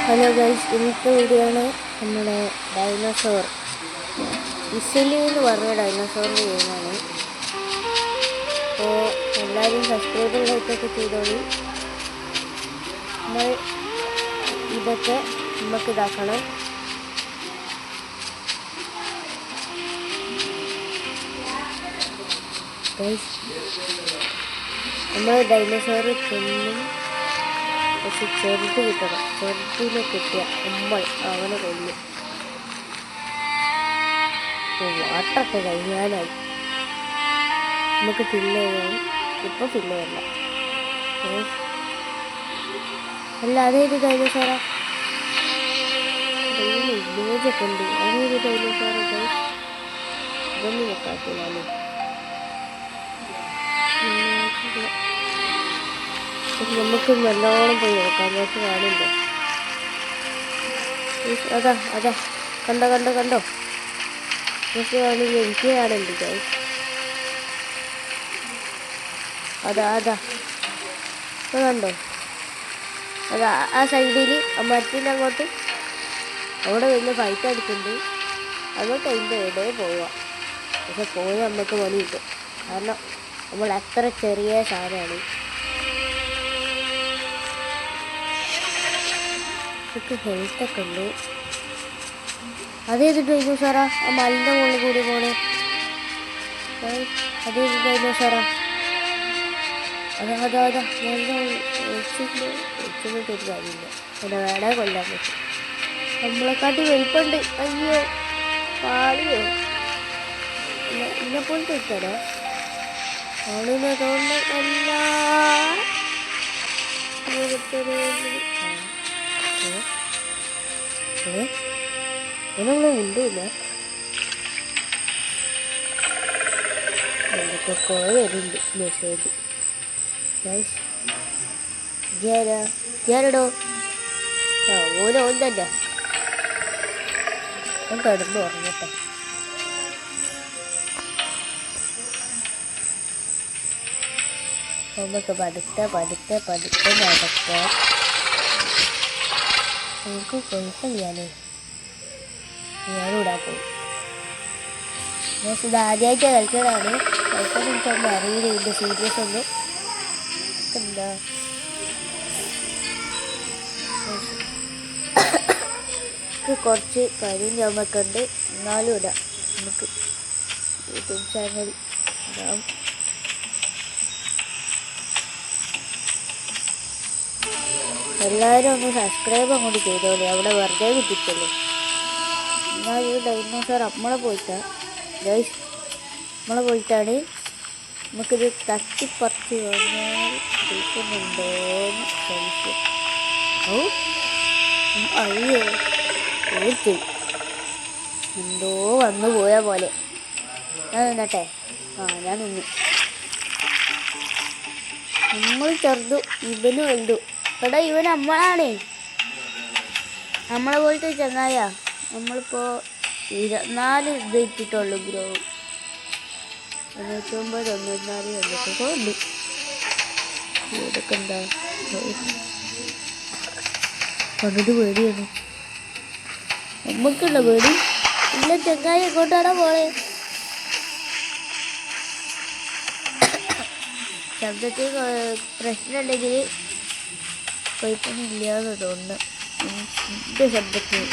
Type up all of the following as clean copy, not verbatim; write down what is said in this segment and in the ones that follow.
Hello guys, ഇന്നത്തെ video ആണ് നമ്മുടെ ഡൈനോസോർ ഇസിലി എന്ന് പറഞ്ഞ ഡൈനോസോറിൻ്റെ ഗെയിമാണ്. അപ്പോൾ എല്ലാവരും സബ്സ്ക്രൈബ് ലൈക്കൊക്കെ ചെയ്തോളി. നമ്മൾ ഇതൊക്കെ നമുക്ക് ഇതാക്കണം. ഗൈസ്, നമ്മൾ ഡൈനോസോർ കൊല്ലും, പക്ഷെ ചെറുത് കിട്ടണം. ചെറുതിനെ കിട്ടിയ അവനെ കൊല്ലും. വാട്ടൊക്കെ കഴിയാനായി നമുക്ക് ഫില്ല് ചെയ്യാൻ. ഇപ്പം ഫില്ല് ചെയ്യണ്ട. അല്ല, അതേത് ഡൈനോസോറാ? ഇമേജൊക്കെ ഉണ്ട്. അതേത് ഡൈനോസോറാ? ഇതൊന്നും വെക്കാത്തില്ല. നമുക്ക് നല്ലോണം പോയി നോക്കാം. നമുക്ക് കാണില്ല. അതാ കണ്ടോ പക്ഷേ കാണില്ല. എനിക്ക് കാണില്ല ഗൈസ്. അതാ കണ്ടോ? ആ സൈഡിൽ മരത്തിൻ്റെ അങ്ങോട്ട് അവിടെ വലിയ ഫൈറ്റ് അടിക്കുന്നുണ്ട്. അങ്ങോട്ട് അതിൻ്റെ ഇടയിൽ പോവാം. പക്ഷെ പോയി നമുക്ക് പണി കിട്ടും. കാരണം നമ്മൾ അത്ര ചെറിയ സാധനമാണ്. ഇതൊക്കെ ഹെൽത്തൊക്കെ ഉണ്ട്. അതേത് ഡൈനോസോറാ? ആ മലിൻ്റെ മുകളിൽ കൂടി പോണേ. അതേത് ഡൈനോസോറാ? അതാ ഒഴിച്ചിട്ട് ഒരു കാര്യമില്ല. പിന്നെ വേണേ കൊല്ലാൻ പറ്റും. നമ്മളെക്കാട്ടി വലിപ്പമുണ്ട്. അയ്യോ, പാടിയോ? ഇന്നെപ്പോലത്തെ ഇട്ടരാ ആളിനെ തോന്നുന്നല്ല. നമ്മളെ ഉണ്ടില്ല. എന്തൊക്കെ കുറേ വരുന്നുണ്ട് മെസ്സേജ്. ഞാനിടോ ഓൻ തന്നെ കിടന്നു ഉറങ്ങട്ടെ. നമുക്ക് പതുക്കെ നടക്കാം. എനിക്ക് കുഴപ്പമില്ലാലേ. ഞാനും ഇടാൻ പോകും. ഇത് ആദ്യമായിട്ട് കളിച്ചതാണ്. കളിക്കാൻ എനിക്കൊന്നും അറിയില്ല. ഇതിൻ്റെ സീരിയസ് ഒന്നും എന്താ കുറച്ച് കാര്യം നമുക്കുണ്ട്. എന്നാലും ഇടാം. നമുക്ക് യൂട്യൂബ് ചാനൽ ഇടാം. എല്ലാവരും ഒന്ന് സബ്സ്ക്രൈബ് അങ്ങോട്ട് ചെയ്തോളൂ. അവിടെ വെറുതെ കിട്ടിച്ചല്ലോ. എന്നാൽ ഈ ഡൈനോസോർ നമ്മളെ പോയിട്ടാണ് നമുക്കിത് തട്ടിപ്പറിച്ച് വന്നാൽ കേൾക്കുന്നുണ്ടോന്ന് സംശയം. അയ്യോ, ഓർത്തി എന്തോ വന്നു പോയ പോലെ. ഞാൻ നിന്നട്ടെ. ഞാൻ നിന്നു. നമ്മൾ ചെറുതു, ഇവനും വലുതു. എടാ, ഇവൻ നമ്മളാണേ. നമ്മളെ പോലത്തെ ചങ്ങായ. നമ്മളിപ്പോൾ 24 ഇത് ഇട്ടിട്ടുള്ളൂ. ഗ്രോ 99, 94 എന്തൊക്കെ ഉണ്ട്. ഇതൊക്കെ എന്താ പണ്ടത് പേടിയാണ്. നമുക്കുള്ള പേടി ഇല്ല. ചങ്ങായി എങ്ങോട്ടാണോ പോളെ? ശബ്ദത്തിൽ പ്രശ്നമുണ്ടെങ്കിൽ കുഴപ്പമൊന്നുമില്ലാന്ന് തോന്നുന്നു. എൻ്റെ ശബ്ദത്തിൽ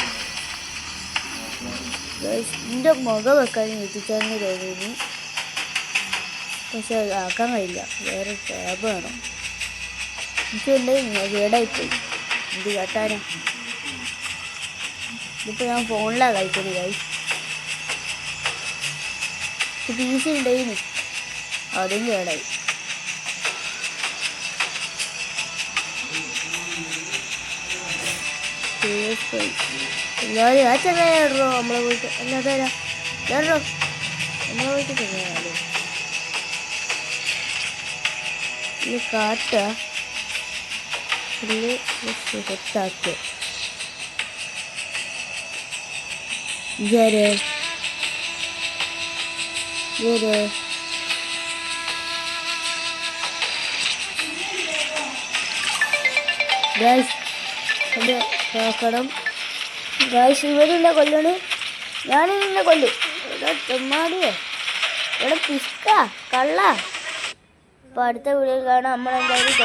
എൻ്റെ മുഖം വെക്കാൻ എത്തിച്ചാന്ന് തോന്നുന്നു. പക്ഷെ അത് ആക്കാൻ കഴിയില്ല. വേറെ ടാബ് വേണം. എനിക്കുണ്ടെങ്കിൽ കേടായിപ്പോയി. എന്ത് കേട്ടാനാ? ഇതിപ്പോൾ ഞാൻ ഫോണിലാണ് കഴിക്കുന്നത് ഗൈസ്. PC ഉണ്ടായിന്, അതും കേടായി. എല്ലാവരും ആ ചങ്ങായിടോ നമ്മളെ പോയിട്ട്. അല്ലാതെ കേട്ടോ നമ്മളെ പോയിട്ട് ചങ്ങായാലോ. ഇത് കാട്ടാ സെറ്റാക്കിയ ഗൈസ്. നോക്കണം. ഗായ്സ് ഇവരില്ല കൊല്ലണ്, ഞാൻ നിന്നെ കൊല്ലും. ഇവിടെ തെമ്മാടിയോ, ഇവിടെ പിസ്ക കള്ള. അപ്പോൾ അടുത്ത വീഡിയോ കാണാം. നമ്മളെന്തായാലും